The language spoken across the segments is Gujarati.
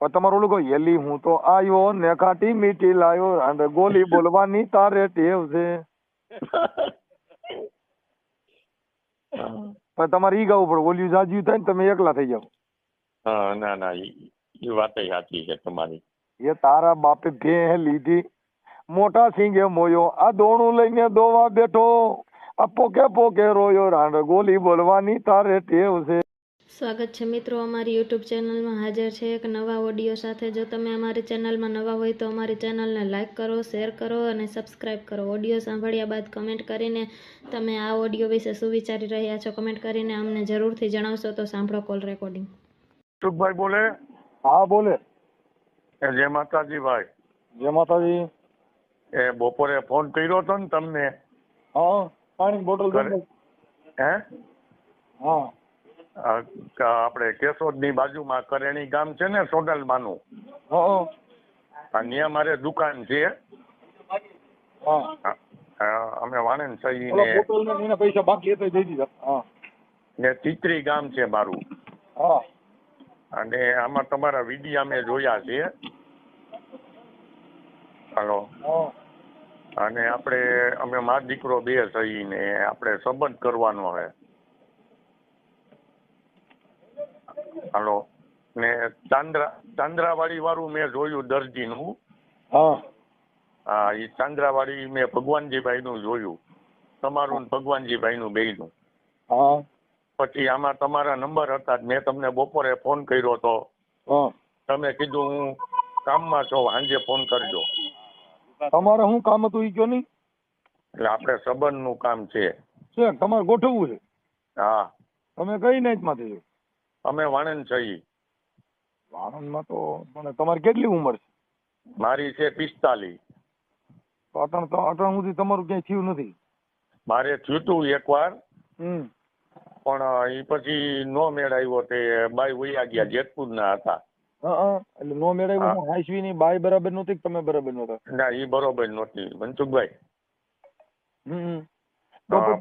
પણ તમારું ઓલું કહો એલી હું તો આયો ને ખાટી મીઠી લાયો અને ગોલી બોલવાની તારે ટેવ છે. પણ તમારે ઈ ગાવું પડે, ઓલિયું જાજ્યું થાય ને તમે એકલા થઈ જાવ. હા ના ના એ વાત સાચી છે તમારી. એ તારા બાપે ભેહ લીધી મોટા સિંગે મોયો આ દોણું લઈને દોવા બેઠો આ પોકે પોકે રોયો રાંડ ગોલી બોલવાની તારે ટેવ છે. સ્વાગત છે મિત્રો અમારી યુટ્યુબ ચેનલમાં હાજર છે એક નવા ઓડિયો સાથે. જો તમે અમારી ચેનલમાં નવા હોય તો અમારી ચેનલને લાઇક કરો, શેર કરો અને સબસ્ક્રાઇબ કરો. ઓડિયો સાંભળ્યા બાદ કમેન્ટ કરીને તમે આ ઓડિયો વિશે શું વિચારી રહ્યા છો કમેન્ટ કરીને અમને જરૂરથી જણાવશો. તો સાંભળો કોલ રેકોર્ડિંગ. સુખભાઈ બોલે? હા બોલે. જય માતાજી ભાઈ. જય માતાજી. એ બપોરે ફોન કર્યો હતો ને તમને? હા પાણી બોટલ. હે? હા આપણે કેશોદ ની બાજુમાં કરેણી ગામ છે ને સોનલમાનું, ત્યાં મારે દુકાન છે. અમે વાણંદ સહી ને પૈસા બાકી હતા દઈ દીધા. ને ચિત્રી ગામ છે મારું. અને આમાં તમારા વિડીયો અમે જોયા છે. હાલો. અને અમે માર દીકરો બે સહી ને આપણે સંબંધ કરવાનો છે. હાલો. ને ચાંદ્રાવાડી વાળું મેં જોયું દરજીનું. હા એ ચાંદ્રાવાડી મેં ભગવાનજીભાઈ નું જોયું, તમારું ભગવાનજીભાઈ નું બેયનું. પછી આમાં તમારા નંબર હતા, મેં તમને બપોરે ફોન કર્યો હતો. તમે કીધું હું કામમાં છો, સાંજે ફોન કરજો. તમારે શું કામ હતું ઈ કયો નહીં? એટલે આપણે સંબંધ નું કામ છે. તમારે ગોઠવવું છે? હા. તમે કઈ નાઈટ માંથી? અમે વાણંદ છીએ. વાણંદમાં તો પણ તમારી કેટલી ઉંમર છે? મારી છે 45. તો અટણ સુધી તમારું ક્યાંય થયું નથી? મારે થયું તું એકવાર, પણ એ પછી નો મેળ આવ્યો. તે બાઈ વયા ગયા, જેતપુર ના હતા. એટલે નો મેળ આવ્યો. હાઈસવી ની બાઈ બરાબર નહોતી કે તમે બરાબર નહોતા? ના એ બરોબર નહોતી મનસુખભાઈ.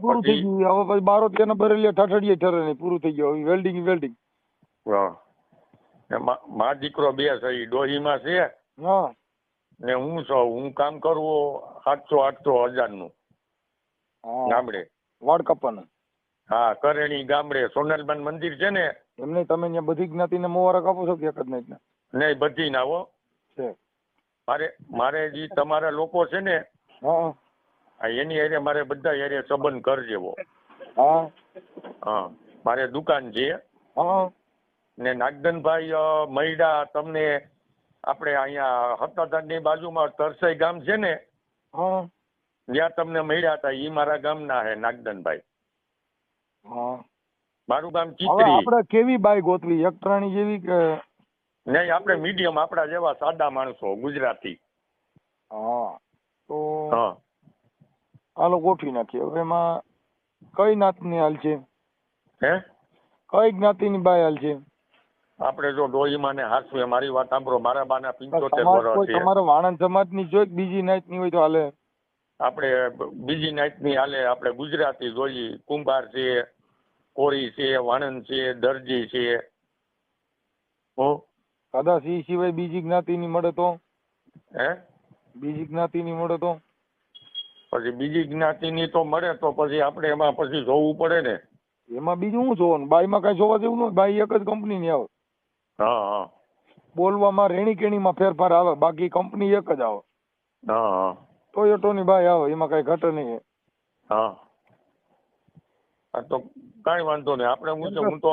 પૂરું થઈ ગયું. હવે પછી બારો તેના બરેલી ઠઠડીએ ઠરે નહીં, પૂરું થઈ ગયું. વેલ્ડિંગ. માર દીકરો બે છે, ડોહીમાં છે. ને હું છું, હું કામ કરવું 700-800 નું ગામડે વાડ કાપવાના. હા કરેણી ગામડે સોનલમાન મંદિર છે ને એમને તમે ત્યાં બધી જ્ઞાતિને મોવારા કાપો છો કે એક જ નાઈટ? નહીં બધી ના હો. મારે જે તમારા લોકો છે ને એની હારે મારે બધા હારે સંબંધ કર જેવો. હા મારે દુકાન છે. ને નાગદનભાઈ મૈડા તમને આપણે અહીંયા હતાદાર ની બાજુમાં તરસાઈ ગામ છે ને, ત્યાં તમને મળ્યા હતા. ઈ મારા ગામના હે નાગદનભાઈ. મારું ગામ ચિત્રી. આપણે કેવી બાઈ ગોતવી? એક પ્રાણી જેવી કે નહીં? આપણે મીડિયમ, આપણા જેવા સાદા માણસો, ગુજરાતી. તો હાલો ગોઠવી નાખીએ. હવે એમાં કઈ નાતની હાલ છે? કઈ જ્ઞાતિની બાઈ હાલ છે? આપણે જો ડોહીમાં ને હાસવે, મારી વાત સાંભળો, મારા બાના 75 વર્ષ છે. તમારે વાણંદ સમાજ ની જોઈ બીજી નાઈટ ની હોય તો હાલે? આપણે બીજી નાઈટ ની હાલે. આપણે ગુજરાતી જોઈએ. કુંભાર છે, કોરી છે, વાણંદ છે, દરજી છે. કદાચ એ સિવાય બીજી જ્ઞાતિ ની મળે તો? બીજી જ્ઞાતિ ની મળે તો પછી બીજી જ્ઞાતિ ની તો મળે તો પછી આપણે એમાં પછી જોવું પડે ને. એમાં બીજું શું જોવાનું? બાઈ માં કઈ જોવા જેવું નથી. બાઈ એક જ કંપની ની આવે. બોલવામાં રેણી કેણીમાં ફેરફાર આવે, બાકી કંપની એક જ આવે. ટોયોટો ની બાઈ આવે, એમાં કઈ ઘટે નહીં. તો કઈ વાંધો નહીં. આપણે હું તો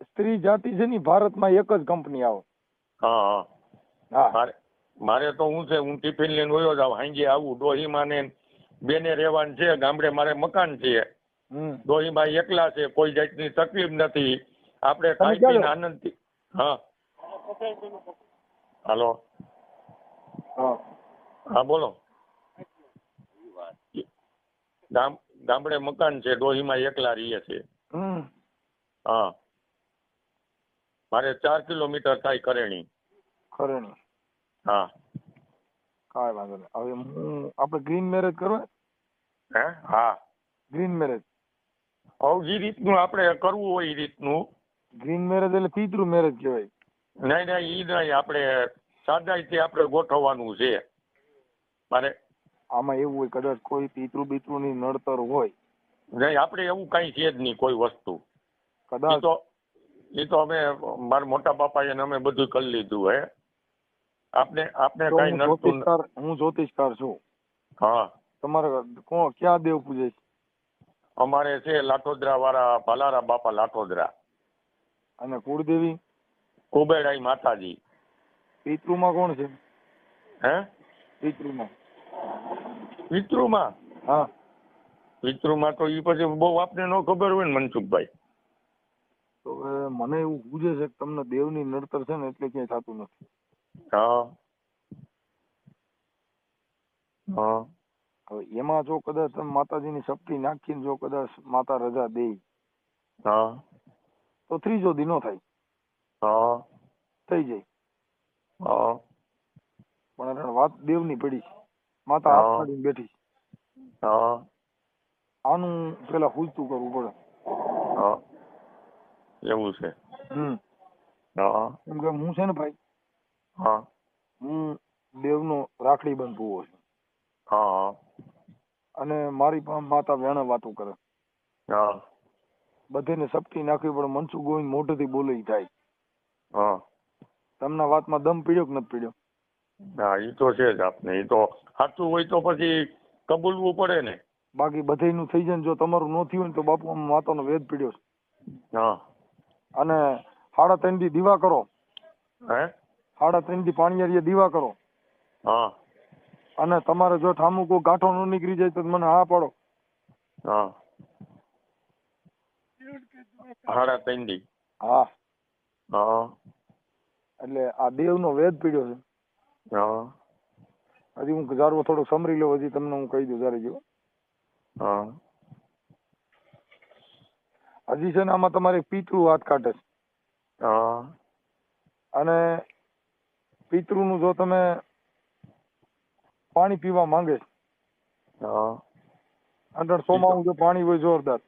સ્ત્રી જાતિ છે ને ભારતમાં એક જ કંપની આવે. મારે તો હું છે, હું ટિફિન લઈને વયો જાવ, સાંજે આવું. ડોહીમાં ને બેને રહેવાનું છે. ગામડે મારે મકાન છે. ડોહીમાં એકલા છે, કોઈ જાતની તકલીફ નથી. આપણે ખાઈ પીને આનંદથી. હાલો. હા બોલો. ગામડે મકાન છે, ડોહીમાં એકલા રહીએ છે. મારે 4 કિલોમીટર થાય કરેણી. કાંઈ વાંધો નહીં. હવે આપણે ગ્રીન મેરેજ કરવા? હા ગ્રીન મેરેજ. જે રીતનું આપણે કરવું હોય એ રીતનું. ગ્રીન મેરેજ એટલે પિતૃ મેરેજ કહેવાય. નહીં ઈ નહીં, આપણે સાદાઈથી આપણે ગોઠવવાનું છે મારે. આમાં એવું હોય કદાચ કોઈ પિતૃ ની નડતર હોય. નહીં, આપણે એવું કઈ છે જ નહીં કોઈ વસ્તુ. કદાચ એ તો અમે મારા મોટા બાપા એને અમે બધું કરી લીધું હે. આપણે કઈ નડતું. હું જ્યોતિષકાર છું. હા. તમારે કોણ ક્યાં દેવ પૂજે છે? અમારે છે લાઠોદરા વાળા ભાલારા બાપા લાઠોદરા. અને કુળદેવી? કુબેરાઈ માતાજી. પિતૃમાં કોણ છે? હે? પિતૃમાં? પિતૃમાં? હા. પિતૃમાં તો ઈ પછી બહુ આપને ન ખબર હોય ને મનસુખભાઈ. તો મને એવું પૂછે છે કે તમને દેવની નડતર છે ને એટલે ક્યાંય થતું નથી. હા. હા. હવે એમાં જો કદાચ તમે માતાજીની શક્તિ નાખીને જો કદાચ માતા રજા દે, હા, તો ત્રીજો દી નો થાય. હા. થઈ જાય. હા. પણ વાત દેવની પડી છે, માતા હાથ કાઢીને બેઠી છે. હા. આનું પેલા પૂછતું કરવું પડે. હા. એવું છે. હા. એમ કે હું છે ને ભાઈ, હા, હું દેવનો રાખડી બંધ ભૂવો છું. હા. અને મારી પાસે માતા વેણા વાતું કરે. હા. બધેને સપટી નાખવી પડે. મનસુખ ગોવિંદ મોઢેથી બોલે થાય. હા. તમને વાતમાં દમ પીડ્યો કે નથી પીડ્યો? હા, ઈ તો છે જ. આપને ઈ તો સાચું હોય તો પછી કબૂલવું પડે ને. બાકી બધેનું થઈ જાય ને જો તમારું ન થયું હોય તો બાપુ માતાનો વેદ પીડ્યો છે. હા. અને 3.5 દી દીવા કરો. હે? 3.5 દી પાણીયારીએ દીવા કરો. હા. અને તમારે જો ઠામું કોઈ ગાંઠો ન નીકળી જાય તો મને હા પાડો. હા. 3.5 દી? હા. હા. એટલે આ દેવનો વેદ પીડ્યો છે. હા. હજી હું જારવો થોડો સમરી લઉં, હજી તમને હું કહી દઉં જારે જો. હા. હજી છે ને આમાં તમારે પિતૃ હાથ કાઢે છે. હા. અને પિતૃનું જો તમે પાણી પીવા માંગે છે. હા. અંદર સોમાવું જો પાણી હોય જોરદાર.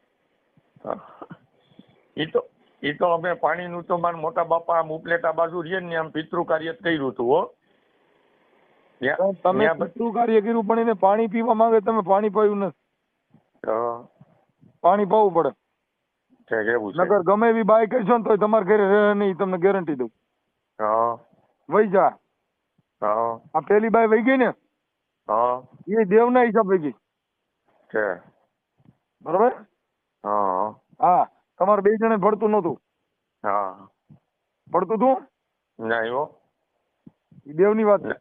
ઈ તો અમે પાણીનું તો મારા મોટા બાપા આમ ઉપલેટા બાજુ રહીએ ને આમ પિતૃ કાર્ય કર્યું હતું હો. તમે પિતૃ કાર્ય કર્યું પણ એને પાણી પીવા માંગે, તમે પાણી પાયું નથી. પાણી પાવું પડે. નગર ગમે એવી બાઈ કરશો ને તો તમારે ઘરે રહે નહીં, તમને ગેરંટી દઉં. વહી જા. આ પેલી બાઈ વહી ગઈ ને, એ દેવના હિસાબ વહી ગઈ. બરોબર? હા. તમારે 2 જણે પડતું નતું. પડતું તું? નહીં હો. એ દેવની વાત છે.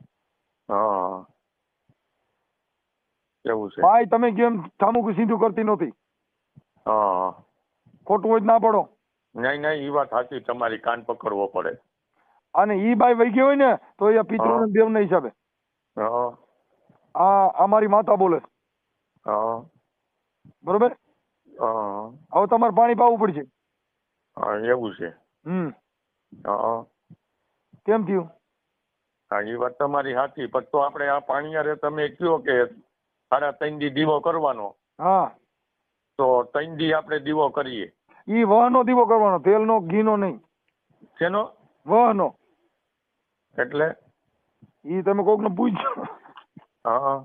એવું છે. ભાઈ તમે કેમ ઠામુક સીધું કરતી નહોતી? ખોટું હોય ના પડો. નહીં, ઈ વાત સાચી તમારી, કાન પકડવો પડે. અને ઈ બાઈ વહી ગઈ હોય ને તો એ પિતૃ દેવના હિસાબે. આ અમારી માતા બોલે. બરોબર? હવે તમારે પાણી પાવું પડશે. એવું છે. કેમ થયું? હા, એ વાત તમારી સાચી. પણ તો આપણે આ પાણીયારે તમે કયો કે 3.5 દી દીવો કરવાનો. હા. તો 3 દી આપણે દીવો કરીએ. ઈ વહનો દીવો કરવાનો, તેલનો, ઘીનો નહીં. શેનો? વહનો. એટલે? ઈ તમે કોકને પૂછજો. હા.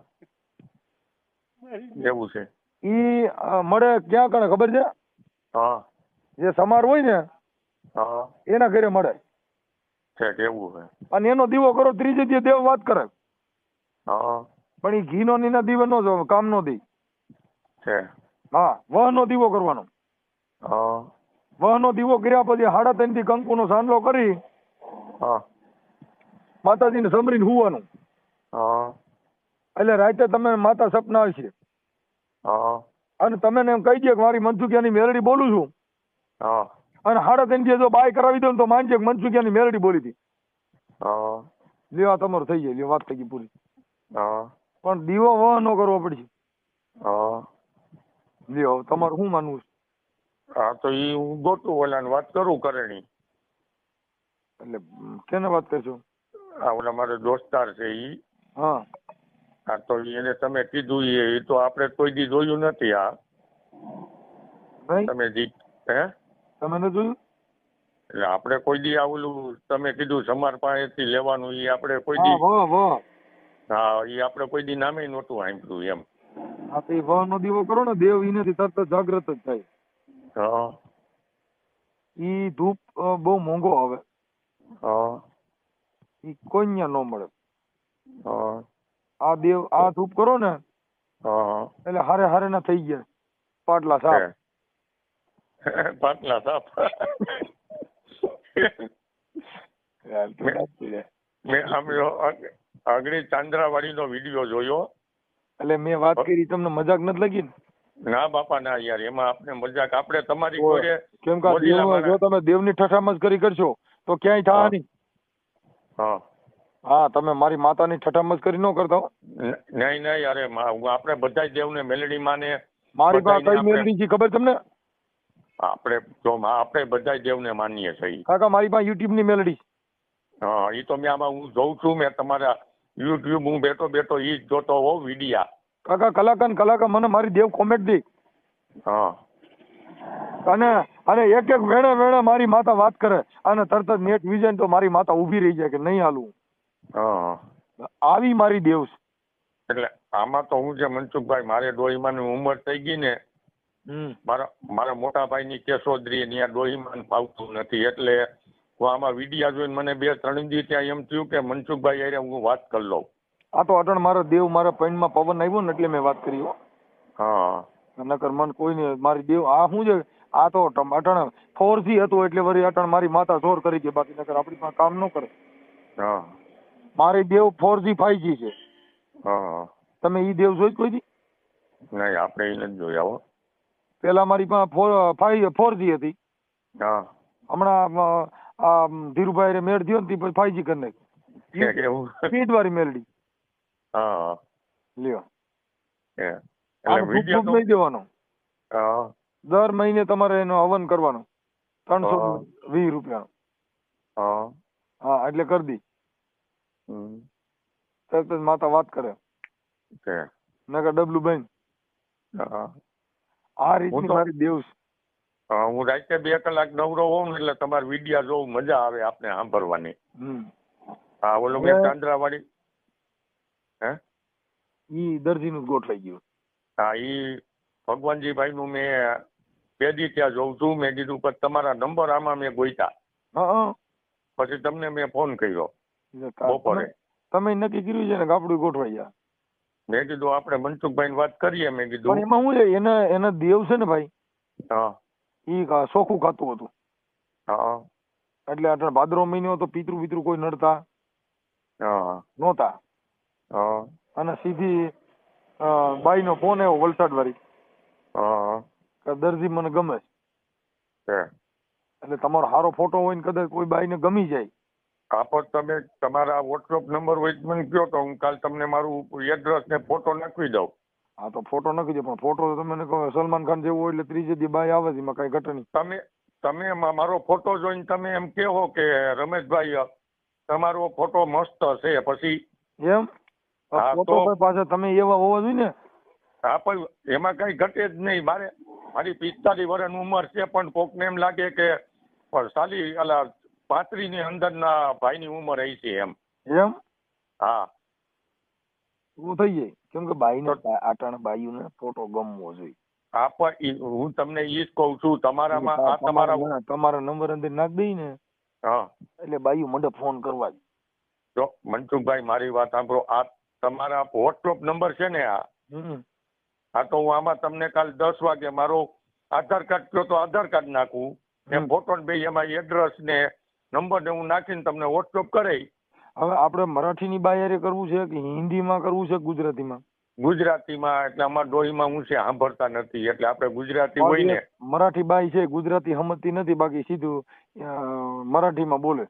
એવું છે. ઈ મળે ક્યાં કણે ખબર છે? હા. જે સમાર હોય ને એના ઘરે મળે. એવું છે. અને એનો દીવો કરો, ત્રીજે દી દેવ વાત કરે. પણ ઈ ઘીનો નીના દીવો નો જો કામ નો દી. હા. વહનો દીવો કરવાનો. વહનો દીવો કર્યા પછી 3.5 દી કંકુનો સાંડલો કરી માતાજીને સમરીને હુવાનું. એટલે રાતે તમે માતા સપના આવશે. અને તમે એમ કહી દે કે મારી મનસુખિયાની મેલડી બોલું છું. અને 3.5 દી જો બાય કરાવી દો ને તો માનજે કે મનસુખિયાની મેલડી બોલી હતી. લ્યો તમારું થઈ જાય. લ્યો વાત થઈ ગઈ પૂરી. પણ દીવો વહ નો કરવો પડશે. લ્યો તમારું શું માનવું છે? હા, તો ઈ હું ગોતું ઓલાને વાત કરું કરણી. એટલે કેને વાત કરશો? ઓલા મારો દોસ્તાર છે ઈ. હા. તો એને તમે કીધું એ તો આપણે કોઈ દી જોયું નથી. 3.5 દી એટલે આપણે કોઈ દી આ ઓલું તમે કીધું સમાર પાસેથી લેવાનું એ આપણે કોઈ હા દી વાહ હા એ આપણે કોઈ દી નામે નહોતું સાંભળ્યું એમ. હા તો એ વાહ નો દીવો કરો ને દેવ એનાથી તરત જ જાગૃત જ થાય. હા ઈ ધૂપ બહુ મોંઘો આવે. હા ઈ કોઈ ન્યા ન મળે. હા આ દેવ આ ધૂપ કરો ને હા એટલે હારે હારે ના થઈ ગયા પાટલા સાફ. પાટલા સાફ. મેં આગળ ચાંદ્રાવાડીનો વિડીયો જોયો. એટલે મેં વાત કરી તમને મજાક નથી લાગી ને? ના બાપા ના યાર એમાં આપણે મજાક આપણે તમારી જોડે કેમ કે જો તમે દેવની ઠઠામસ્કરી કરશો તો ક્યાંય થા નહીં. હા હા તમે મારી માતાની ઠઠામસ્કરી ન કરતા. નહીં નહીં અરે આપણે બધા દેવને મેલડી માને મારી પાસે કઈ મેલડી છે ખબર તમને? આપણે બધા દેવને માનીએ છીએ. કાકા મારી પાસે યુટ્યુબ ની મેલડી. હા એ તો મેં આમાં હું જોઉં છું. મેં તમારા યુટ્યુબ હું બેઠો બેઠો ઈ જ જોતો હોઉં વિડિયા. કાકા કલાકાર મને મારી દેવ કોમેન્ટ દે. હા અને એક એક વેણે મારી માતા વાત કરે અને તરત જ નેટ વિઝન તો મારી માતા ઊભી રહી જાય કે નહીં હાલું. હા આવી મારી દેવ છે. એટલે આમાં તો હું છે મનસુખભાઈ મારે ડોહીમાની ઉંમર થઈ ગઈ ને મારા મોટા ભાઈની કેશોદરી ત્યાં ડોહીમાન ફાવતું નથી એટલે હું આમાં વિડિયા જોઈને મને 2-3 દી ત્યાં એમ થયું કે મનસુખભાઈ યારે હું વાત કરી લઉં. આ તો અટણ મારો દેવ મારા પૈણમાં પવન આવ્યો ને એટલે મેં વાત કરી. હા નકર મન કોઈ નહીં મારી દેવ આ શું છે આ તો અટણ 4G હતું એટલે વળી અટણ મારી માતા જોર કરી છે બાકી નકર આપણી પાસે કામ ન કરે. હા મારી દેવ 4G 5G છે. હા તમે ઈ દેવ જોઈ કોઈ દી? નહીં આપણે એ નથી જોયા હો. પેલા મારી પાસે 4G હતી. હા હમણાં ધીરુભાઈ મેળ થયો ને પછી 5G કરી નાખી. સ્પીડ વાળી મેલડી. હા લ્યો એટલે વિડિયો નહીં દેવાનો. હા દર મહિને તમારે એનો હવન કરવાનો 320 રૂપિયાનો. હા હા એટલે કરી દી. તરત જ માતા વાત કરે. નકર ડબલું બેન. આ રીતની મારી દેવ છે. હું રાતે 2 કલાક નવરો હોઉં એટલે તમારા વિડિયા જોઉં મજા આવે આપણે સાંભળવાની. હા ઓલો મેં ચાંદ્રાવાડી હે ઈ દરજીનું ગોઠવાઈ ગયું. હા ઈ ભગવાનજીભાઈ નું મેં પેદી ત્યાં જોઉં છું. મેં કીધું કે તમારા નંબર આમાં મેં ગોઈતા. પછી તમને મેં ફોન કર્યો બપોરે. તમે નક્કી કર્યું છે ને ગાપડું ગોઠવાઈ ગયા. મેં કીધું આપણે મનસુખભાઈ વાત કરીએ. મેં કીધું પણ એમાં શું છે એના દેવ છે ને ભાઈ. હા ઈ ચોખ્ખું ખાતું હતું. હા એટલે અટણ ભાદરવો મહિનો તો પિતૃ કોઈ નડતા નહોતા. અને સીધી બાઈ નો ફોન આવ્યો વલસાડ વાળી દરજી મને ગમે છે એટલે તમારો સારો ફોટો હોય ને કદાચ કોઈ બાઈ ને ગમી જાય. આપો તમે તમારા વોટ્સઅપ નંબર હોય મને કહો તો હું કાલ તમને મારું એડ્રેસ ને ફોટો નાખી દઉં. હા તો ફોટો નાખી દો પણ ફોટો તમને કહો સલમાન ખાન જેવું હોય એટલે ત્રીજે દી બાઈ આવે છે એમાં કઈ ઘટે નહીં. તમે મારો ફોટો જોઈને તમે એમ કહો કે રમેશભાઈ તમારો ફોટો મસ્ત છે પછી એમ ફોટો પાછા તમે એવા હોવા જોઈએ ને. હા પણ એમાં કઈ ઘટે જ નહીં. મારી 45 વર્ષની ઉંમર છે પણ કોકને એમ લાગે કે 35 ની અંદરના ભાઈની ઉંમર હઈ છે એમ. હા એવું થઈ જાય કેમ કે બાઈને આટાણ બાઈઓને ફોટો ગમવો જોઈએ. હા પણ હું તમને ઈ જ કઉ છું તમારામાં તમારા નંબર અંદર નાખ દઈ ને એટલે બાઈઓ મને ફોન કરવા. જો મનસુખભાઈ મારી વાત સાંભળો. આ તમારા વોટ્સઅપ નંબર છે ને હા તો હું આમાં તમને કાલ 10 વાગે મારો આધાર કાર્ડ કયો તો આધાર કાર્ડ નાખું ને ફોટો ને ભાઈ એમાં એડ્રેસ ને નંબર ને હું નાખીને તમને વોટ્સઅપ કરી. હવે આપણે મરાઠીની બાયરે કરવું છે કે હિન્દીમાં કરવું છે ગુજરાતીમાં? ગુજરાતીમાં. એટલે અમારા ડોહીમાં હું છે સાંભળતા નથી એટલે આપણે ગુજરાતી હોય ને. મરાઠી બાઈ છે ગુજરાતી સમજતી નથી બાકી સીધું મરાઠીમાં બોલે.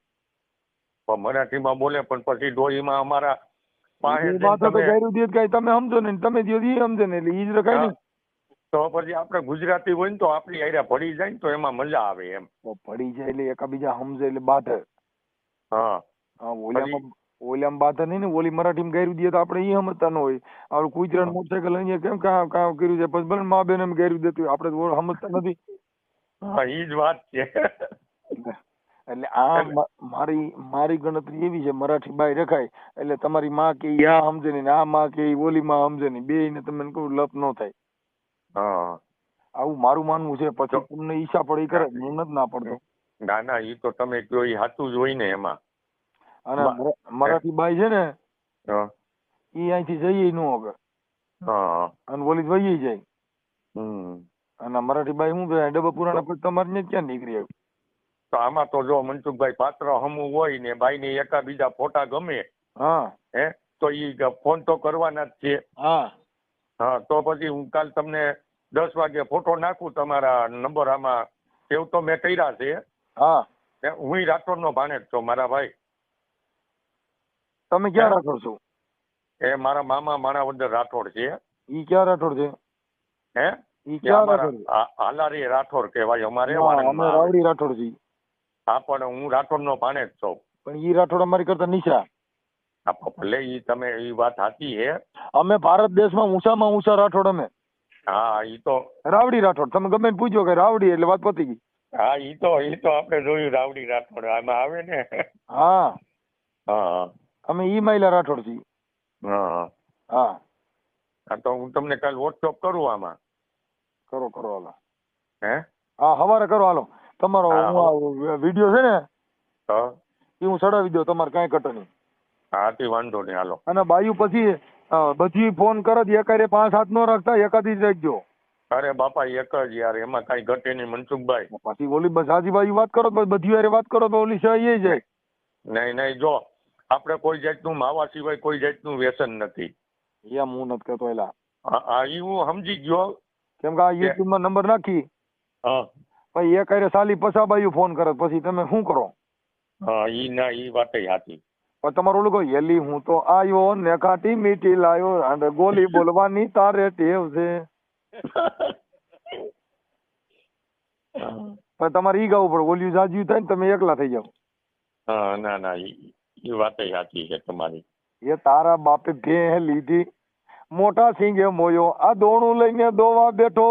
મરાઠીમાં બોલે પણ પછી ડોહીમાં અમારા તમે સમજો ને તમે સમજે ને એટલે ઈ જ રખાય ને. તો પછી આપણે ગુજરાતી હોય ને તો આપણી આયરા ભળી જાય ને તો એમાં મજા આવે એમ. ભળી જાય એટલે એકાબીજા સમજે એટલે બાધે. હા ઓલિયામાં બાધે નહીં ને. ઓલી મરાઠીમાં ગાયરું દે તો આપણે ઈ સમજતા ન હોય. આપણે કુતરાનું મોટરસાયકલ અહીંયા કેમ કામ કર્યું છે પછી ભલે મા બેન એમ ગાયરું દેતું આપણે સમજતા નથી. હા ઈ જ વાત છે. એટલે આ મારી ગણતરી એવી છે, મરાઠી બાઈ રખાય એટલે તમારી માં કે ઈ આ સમજે નહીં ને આ માં કે ઈ ઓલી માં સમજે નહીં, બે ને તમે કહું લપ ન થાય. હા આવું મારું માનવું છે. પછી તમને ઈચ્છા પડે ઈ કરે, હું નથી ના પડતો. ના ના, ઈ તો તમે કયો ઈ સાચું જ હોય ને એમાં. અને મરાઠી બાઈ છે ને હા ઈ અહીંથી જઈએ ન હવે, હા અને ઓલી વહી જાય. હમ અને મરાઠી બાઈ શું થાય ડબ્બા પુરાણા પછી તમારે ને ક્યાં નીકળી આવ્યું? તો આમાં તો જો મનસુખભાઈ પાત્ર હમું હોય ને બાઈ ને એકા બીજા ફોટા ગમે હા તો ઈ ફોન તો કરવાના જ છે. હા હા તો પછી હું કાલ તમને 10 વાગે ફોટો નાખું, તમારા નંબર આમાં સેવ તો મેં કર્યા છે. હા હું રાઠોડ નો ભાણેજ છું મારા ભાઈ. તમે ક્યાં રાઠોડ છો? એ મારા મામા માણાવદર રાઠોડ છે. ઈ ક્યાં રાઠોડ છે? ઈ ક્યાં રાઠોડ? હાલારી રાઠોડ કહેવાય અમારે. અમે રાવડી રાઠોડ છીએ. હા પણ હું રાઠોડ નો ભાણેજ છું. પણ ઈ રાઠોડ અમારી કરતા નીચા. ભલે ઈ તમે ઈ વાત સાચી છે. અમે ભારત દેશમાં ઊંચામાં ઊંચા રાઠોડ અમે. હા ઈ તો રાવડી રાઠોડ. તમે ગમે પૂછ્યો કે રાવડી એટલે વાત પતી ગઈ. હા ઈ તો આપણે જોયું રાવડી રાઠોડ આમાં આવે ને. હા હા અમે ઈ માયલા રાઠોડ છીએ. હા હા તો હું તમને કાલ વોટ્સઅપ કરું આમાં. કરો હાલો. હા હવારે કરો હાલો. તમારો વિડીયો છે ને એ હું ચડાવી દઉં, તમારે કઈ ઘટે નહીં. હા તે વાંધો નહીં હાલો. અને બાયુ પછી બધી ફોન કરે એકારે 5-7 નો રાખતા, એકાદી જ રાખજો. અરે બાપા એક જ યાર, એમાં કઈ ઘટે નહીં મનસુખભાઈ. પછી ઓલી બસાજી બાજુ વાત કરો તો બધી વારે વાત કરો તો ઓલી સહી જાય. નહીં જો આપણે કોઈ જાતનું માવા સિવાય કોઈ જાતનું વ્યસન નથી. એમ હું નથી કહેતો એલા. હા ઈ હું સમજી ગયો. કેમ કે આ યુટ્યુબ માં નંબર નાખી પછી એકારે સાલી પસાબાયું ફોન કરે પછી તમે શું કરો? હા ઈ વાત સાચી. પણ તમારું ઓલું કહો એલી હું તો આયો ને કાટી મીઠી લાયો અને ગોલી બોલવાની તારે ટેવ છે. પણ તમારે ઈ ગાવું પડે, ઓલિયું જાજ્યું થાય ને તમે એકલા થઈ જાવ. હા ના ઈ વાત સાચી છે તમારી. એ તારા બાપે ભેહ લીધી મોટા સિંગે મોયો, આ દોણું લઈને દોવા બેઠો,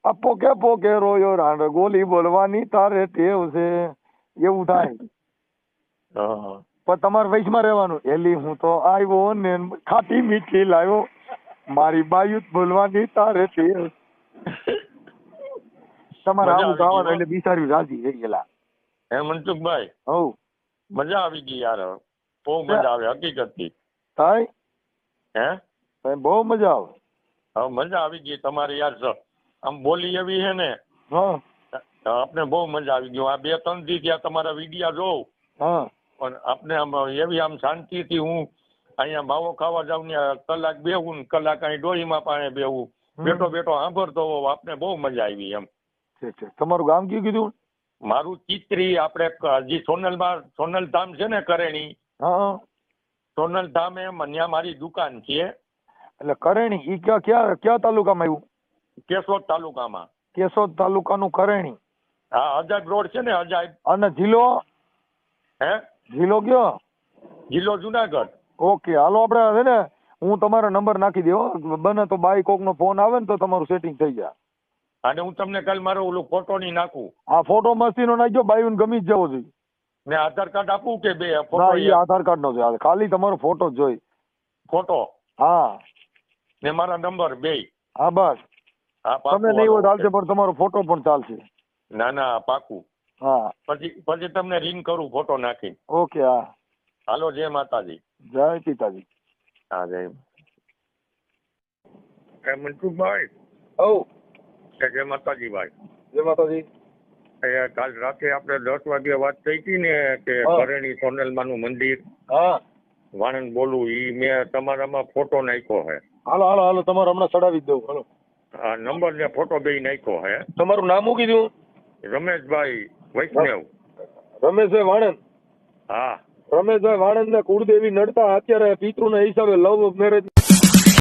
આ પોકે પોકે રોયો રાંડ ગોલી બોલવાની તારે ટેવ છે. એવું થાય. પણ તમારે વૈશમાં રહેવાનું, એલી હું તો આવ્યો ને ખાટી મીઠી લાવ્યો, મારી બાયુ બોલવાની તારે ટેવ. તમારે આવું ગાવાનું એટલે બિચાર્યું રાજી થઈ ગયેલા. હે મનસુખભાઈ? હવ મજા આવી ગઈ યાર, બહુ મજા આવે હકીકત થી. થાય બહુ મજા આવે. હવે મજા આવી ગઈ તમારી યાર, આમ બોલી એવી છે ને આપણે બહુ મજા આવી ગઈ. આ 2-3 દી ત્યાં તમારા વિડિયા જોઉં પણ આપણે આમ એવી આમ શાંતિથી હું અહીંયા માવો ખાવા જાઉં ને કલાક બેહું ને કલાક અહીં ડોહીમાં પાણી બેહું, બેઠો સાંભળતો હોઉં, આપણે બહુ મજા આવી એમ. તમારું ગામ કયું કીધું? મારું ચિત્રી. આપણે હજી સોનલ ધામ છે ને કરેણી, સોનલ ધામ એમ ત્યાં મારી દુકાન છે. એટલે કરેણી ઈ ક્યાં તાલુકામાં આવ્યું? કેશોદ તાલુકામાં. કેશોદ તાલુકાનું કરેણી. હા અજાયબ રોડ છે ને અજાયબ. અને જિલ્લો? જિલ્લો કયો? જિલ્લો જુનાગઢ. ઓકે હાલો આપણે છે ને હું તમારો નંબર નાખી દઉં, બને તો બાઈ કોક નો ફોન આવે ને તો તમારું સેટિંગ થઈ જાય. અને હું તમને કાલ મારો ઓલું ફોટો ની નાખું. હા ફોટો મસ્તી નો નાખજો, બાયું ગમી જ જવો જોઈએ. ને આધાર કાર્ડ આપું કે બે ફોટો? આધાર કાર્ડ નો છે, ખાલી તમારો ફોટો જ જોઈ. ફોટો? હા. ને મારા નંબર 2? હા બસ. તમે નહીં હોય ચાલશે પણ તમારો ફોટો પણ ચાલશે. ના પાકું. હા પછી તમને રિંગ કરું ફોટો નાખી. ઓકે હા હાલો. જય માતાજી. જય પિતાજી. હા જય. મનસુખભાઈ. જય માતાજી ભાઈ. જય માતાજી. કાલ રાતે આપણે 10 વાગે વાત થઈ હતી ને કે કરેણી સોનલમાનું મંદિર. વાણંદ બોલું. ઈ મેં તમારામાં ફોટો નાખ્યો હે. હાલો તમારો હમણાં ચડાવી જ દઉં. હાલો. હા નંબર ને ફોટો બે નાખ્યો હે. તમારું નામ શું કીધું? રમેશભાઈ વૈષ્ણવ. રમેશભાઈ વાણંદ. હા રમેશભાઈ વાણંદ ને કુળદેવી નડતા અત્યારે પિતૃ ના હિસાબે લવ મેરેજ